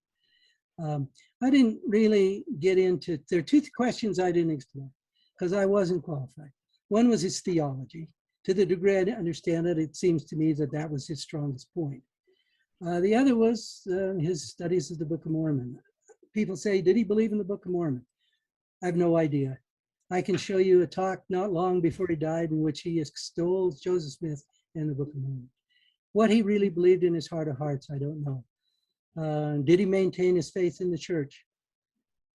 I didn't really get into, there are two questions I didn't explore because I wasn't qualified. One was his theology. To the degree I understand it, it seems to me that that was his strongest point. The other was his studies of the Book of Mormon. People say, did he believe in the Book of Mormon? I have no idea. I can show you a talk not long before he died in which he extols Joseph Smith and the Book of Mormon. What he really believed in his heart of hearts, I don't know. Did he maintain his faith in the church?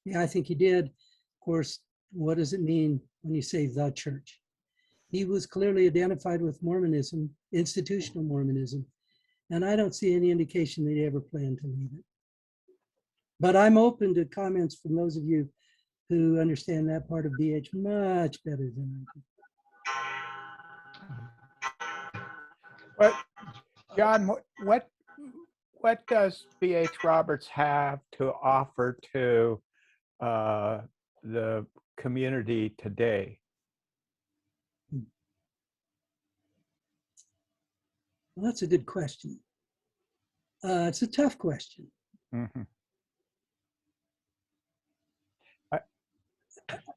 Yeah, I think he did. Of course, what does it mean when you say the church? He was clearly identified with Mormonism, institutional Mormonism, and I don't see any indication that he ever planned to leave it. But I'm open to comments from those of you who understand that part of BH much better than I do. But John, what does B.H. Roberts have to offer to the community today? Well, that's a good question. It's a tough question. Mm-hmm.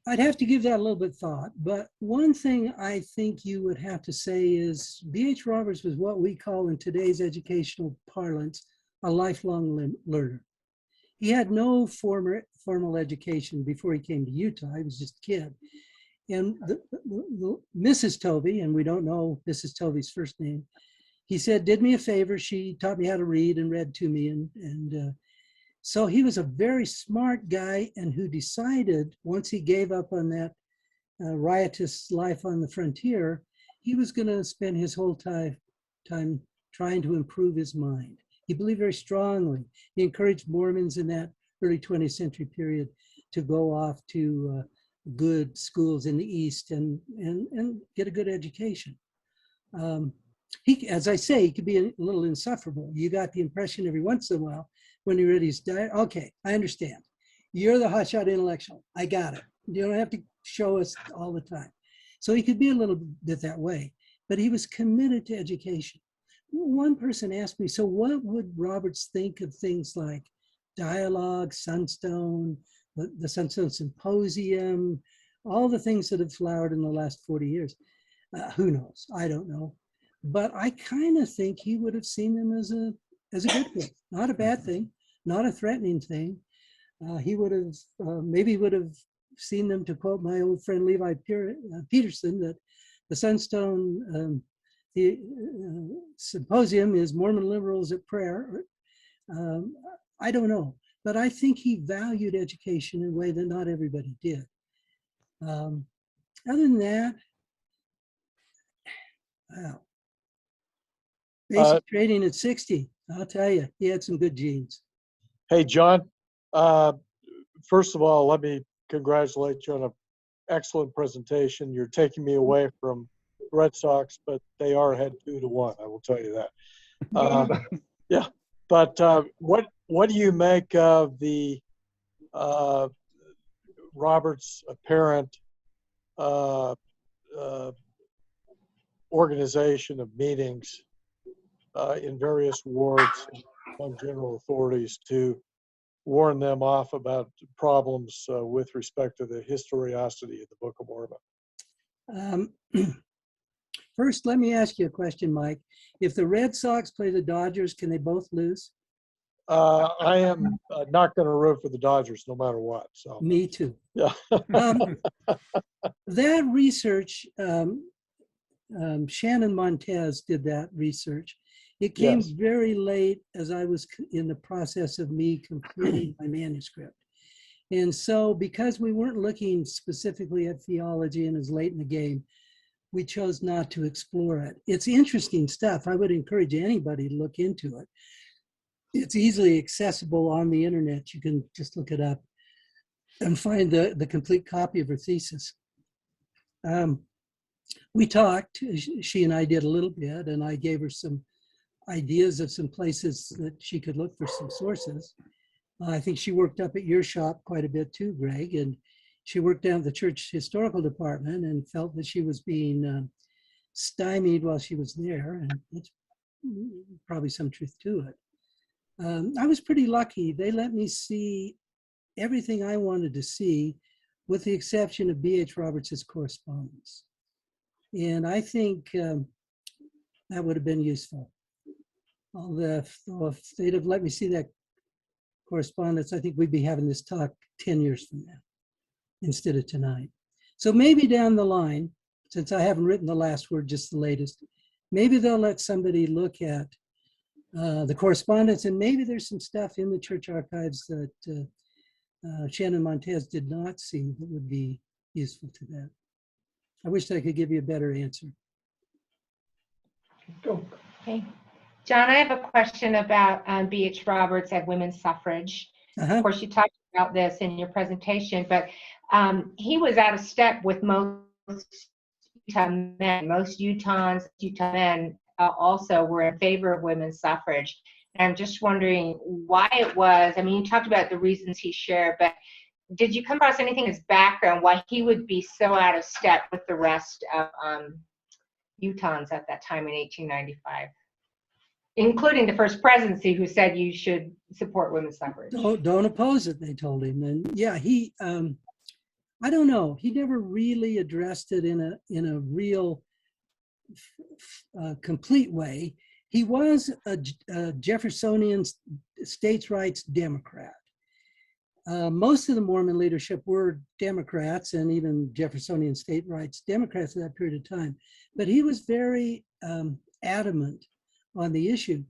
I'd have to give that a little bit of thought, but one thing I think you would have to say is B.H. Roberts was what we call in today's educational parlance a lifelong learner. He had no formal education before he came to Utah. He was just a kid. And Mrs. Tovey, and we don't know Mrs. Tovey's first name, he said, did me a favor. She taught me how to read and read to me. So he was a very smart guy and who decided once he gave up on that riotous life on the frontier, he was going to spend his whole time trying to improve his mind. He believed very strongly. He encouraged Mormons in that early 20th century period to go off to good schools in the East and get a good education. He, as I say, he could be a little insufferable. You got the impression every once in a while when he read his diary, okay, I understand. You're the hotshot intellectual. I got it. You don't have to show us all the time. So he could be a little bit that way, but he was committed to education. One person asked me, so what would Roberts think of things like dialogue, Sunstone, the Sunstone Symposium, all the things that have flowered in the last 40 years? Who knows? I don't know. But I kind of think he would have seen them as a good thing, not a bad thing, not a threatening thing. He would have, maybe would have seen them, to quote my old friend Levi Peterson, that the Sunstone Symposium is Mormon liberals at prayer. I don't know, but I think he valued education in a way that not everybody did. Other than that, wow. Basic trading at 60, I'll tell you, he had some good genes. Hey, John, first of all, let me congratulate you on an excellent presentation. You're taking me away from Red Sox, but they are ahead 2-1, I will tell you that. Yeah, but what do you make of the Roberts' apparent organization of meetings in various wards among general authorities to warn them off about problems with respect to the historicity of the Book of Mormon? First, let me ask you a question, Mike. If the Red Sox play the Dodgers, can they both lose? I am not going to root for the Dodgers no matter what. So. Me too. Yeah. That research, Shannon Montez did that research. It came very late as I was in the process of me completing my manuscript. And so because we weren't looking specifically at theology and is late in the game, we chose not to explore it. It's interesting stuff. I would encourage anybody to look into it. It's easily accessible on the internet. You can just look it up and find the complete copy of her thesis. We talked, she and I did a little bit, and I gave her some ideas of some places that she could look for some sources. I think she worked up at your shop quite a bit too, Greg, and she worked down at the church historical department and felt that she was being stymied while she was there, and that's probably some truth to it. I was pretty lucky. They let me see everything I wanted to see, with the exception of B.H. Roberts' correspondence. And I think that would have been useful. Although if they'd have let me see that correspondence, I think we'd be having this talk 10 years from now instead of tonight. So maybe down the line, since I haven't written the last word, just the latest, maybe they'll let somebody look at the correspondence, and maybe there's some stuff in the church archives that Shannon Montez did not see that would be useful to that. I wish I could give you a better answer. Go. Okay. John, I have a question about B.H. Roberts and women's suffrage. Of course, you talked about this in your presentation, but he was out of step with most Utah men. Most Utah men also were in favor of women's suffrage. And I'm just wondering why it was. I mean, you talked about the reasons he shared, but did you come across anything in his background why he would be so out of step with the rest of Utahns at that time in 1895? Including the first presidency, who said you should support women's suffrage. Don't oppose it, they told him. And yeah, he, I don't know, he never really addressed it in a real complete way. He was a Jeffersonian states' rights Democrat. Most of the Mormon leadership were Democrats and even Jeffersonian state rights Democrats at that period of time. But he was very adamant on the issue.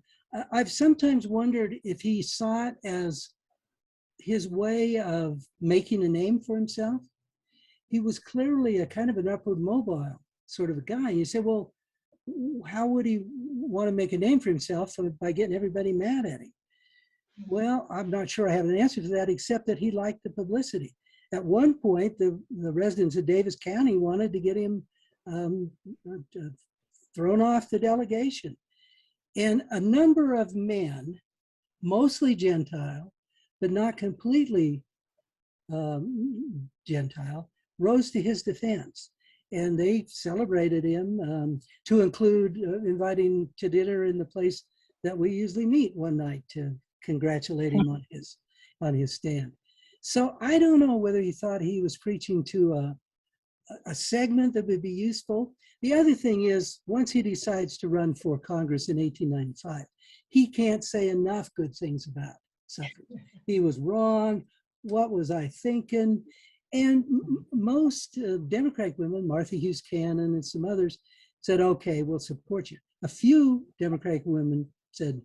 I've sometimes wondered if he saw it as his way of making a name for himself. He was clearly a kind of an upward mobile sort of a guy. You say, well, how would he, want to make a name for himself by getting everybody mad at him. Well, I'm not sure I have an answer to that, except that he liked the publicity. At one point, the residents of Davis County wanted to get him thrown off the delegation. And a number of men, mostly Gentile, but not completely Gentile, rose to his defense. And they celebrated him to include inviting to dinner in the place that we usually meet one night to congratulate him on his stand. So I don't know whether he thought he was preaching to a segment that would be useful. The other thing is, once he decides to run for Congress in 1895, he can't say enough good things about suffrage. He was wrong. What was I thinking? And most Democratic women, Martha Hughes Cannon and some others, said, okay, we'll support you. A few Democratic women said,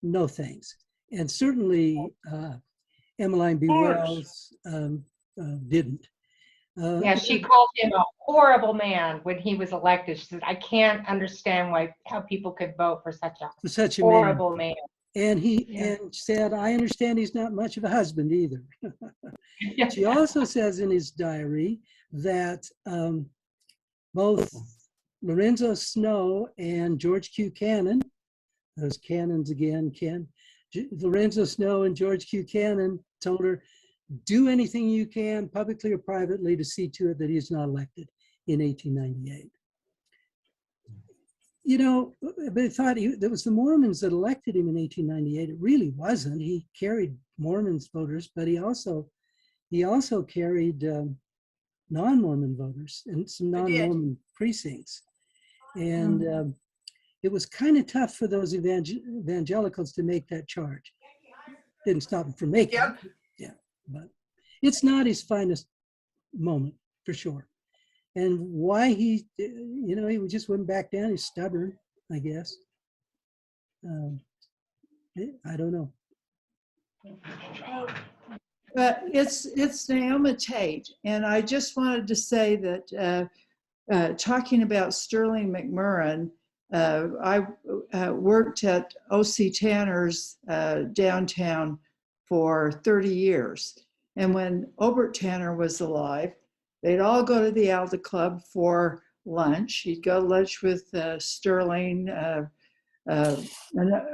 no thanks. And certainly Emmeline B. Wells didn't. Yeah, she called him a horrible man when he was elected. She said, I can't understand how people could vote for such a horrible man. And and said, I understand he's not much of a husband either. She also says in his diary that both Lorenzo Snow and George Q. Cannon, those cannons again, Lorenzo Snow and George Q. Cannon told her, do anything you can, publicly or privately, to see to it that he's not elected in 1898. You know, they thought it was the Mormons that elected him in 1898. It really wasn't. He carried Mormons voters, but he also carried non-Mormon voters in some non-Mormon precincts. And it was kind of tough for those evangelicals to make that charge. Didn't stop him from making it. Yeah, but it's not his finest moment, for sure. And why he just wouldn't back down. He's stubborn, I guess. I don't know. But it's Naomi Tate, and I just wanted to say that talking about Sterling McMurrin, I worked at O.C. Tanner's downtown for 30 years. And when Obert Tanner was alive, they'd all go to the Alda Club for lunch. He'd go to lunch with Sterling, and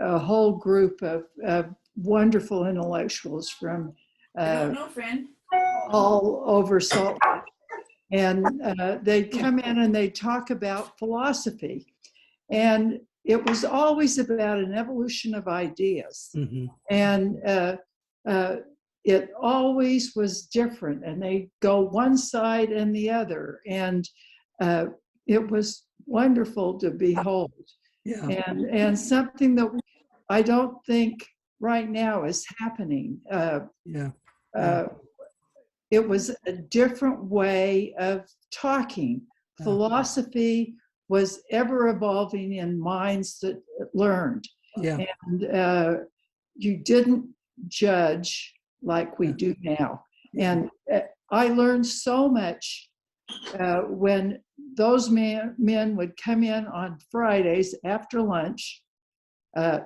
a whole group of wonderful intellectuals from all over Salt Lake. And they'd come in and they'd talk about philosophy. And it was always about an evolution of ideas. Mm-hmm. And it always was different. And they go one side and the other. And it was wonderful to behold. Yeah. And something that I don't think right now is happening. It was a different way of talking. Philosophy was ever evolving in minds that learned. Yeah. And you didn't judge like we do now. And I learned so much when those men would come in on Fridays after lunch,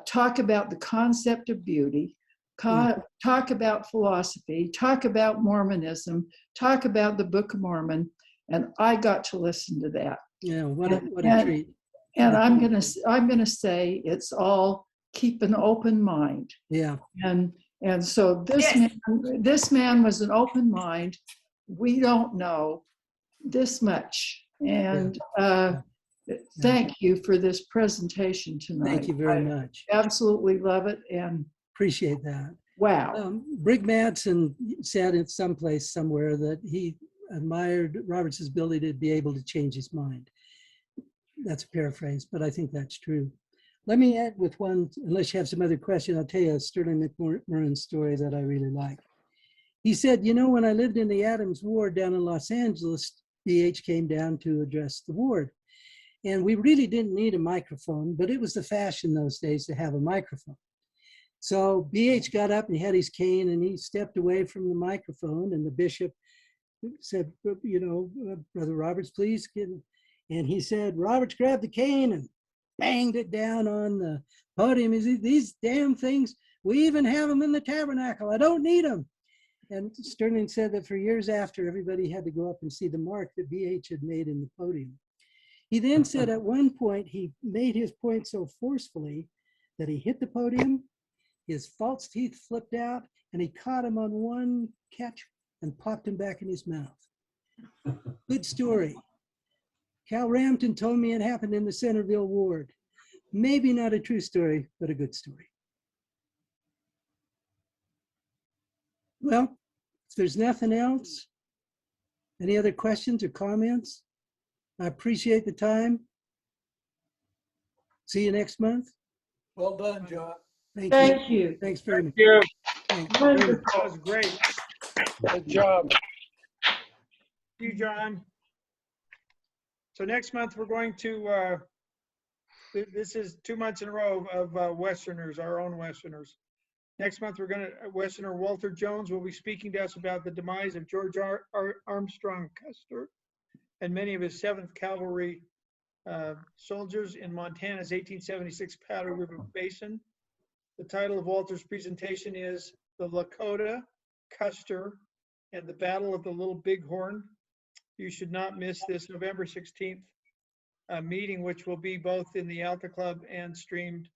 talk about the concept of beauty, talk about philosophy, talk about Mormonism, talk about the Book of Mormon, and I got to listen to that. Yeah, what a treat. And I'm gonna say it's all keep an open mind. Yeah. And so this man was an open mind. We don't know this much. And thank you for this presentation tonight. Thank you very much. Absolutely love it and appreciate that. Wow. Brig Madsen said in someplace somewhere that he admired Roberts' ability to be able to change his mind. That's a paraphrase, but I think that's true. Let me add with one, unless you have some other question, I'll tell you a Sterling McMurrin story that I really like. He said, you know, when I lived in the Adams Ward down in Los Angeles, BH came down to address the ward. And we really didn't need a microphone, but it was the fashion those days to have a microphone. So BH got up and he had his cane and he stepped away from the microphone, and the bishop said, you know, Brother Roberts, please. And he said, Roberts, grab the cane and banged it down on the podium. He said, these damn things, we even have them in the tabernacle. I don't need them. And Sterling said that for years after, everybody had to go up and see the mark that BH had made in the podium. He then said at one point, he made his point so forcefully that he hit the podium, his false teeth flipped out, and he caught him on one catch and popped him back in his mouth. Good story. Cal Rampton told me it happened in the Centerville ward. Maybe not a true story, but a good story. Well, if there's nothing else, any other questions or comments? I appreciate the time. See you next month. Well done, John. Thank you. Thanks very much. you. Thanks. Wonderful. That was great. Good job. Thank you, John. So next month, we're going to, this is 2 months in a row of Westerners, our own Westerners. Next month, we're going to, Westerner Walter Jones will be speaking to us about the demise of George Armstrong Custer and many of his 7th Cavalry soldiers in Montana's 1876 Powder River Basin. The title of Walter's presentation is The Lakota, Custer, and the Battle of the Little Bighorn. You should not miss this November 16th meeting, which will be both in the Alta Club and streamed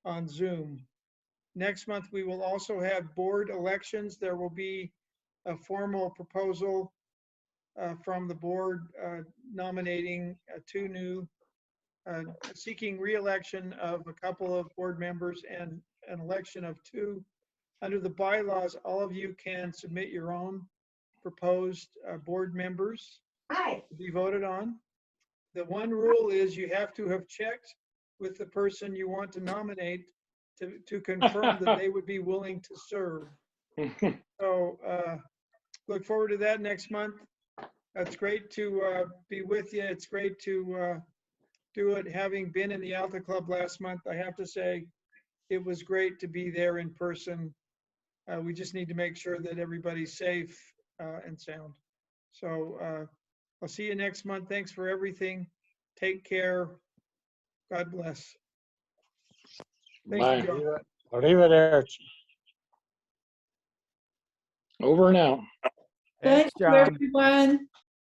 on Zoom. Next month, we will also have board elections. There will be a formal proposal from the board nominating 2 new, seeking re-election of a couple of board members and an election of 2. Under the bylaws, all of you can submit your own proposed board members to be voted on. The one rule is you have to have checked with the person you want to nominate to confirm that they would be willing to serve. So look forward to that next month. It's great to be with you. It's great to do it. Having been in the Alta Club last month, I have to say it was great to be there in person. We just need to make sure that everybody's safe and sound. So I'll see you next month. Thanks for everything. Take care. God bless. Bye. Thank you, John. I'll leave it there. Over and out. Thanks, Thank you, John. everyone.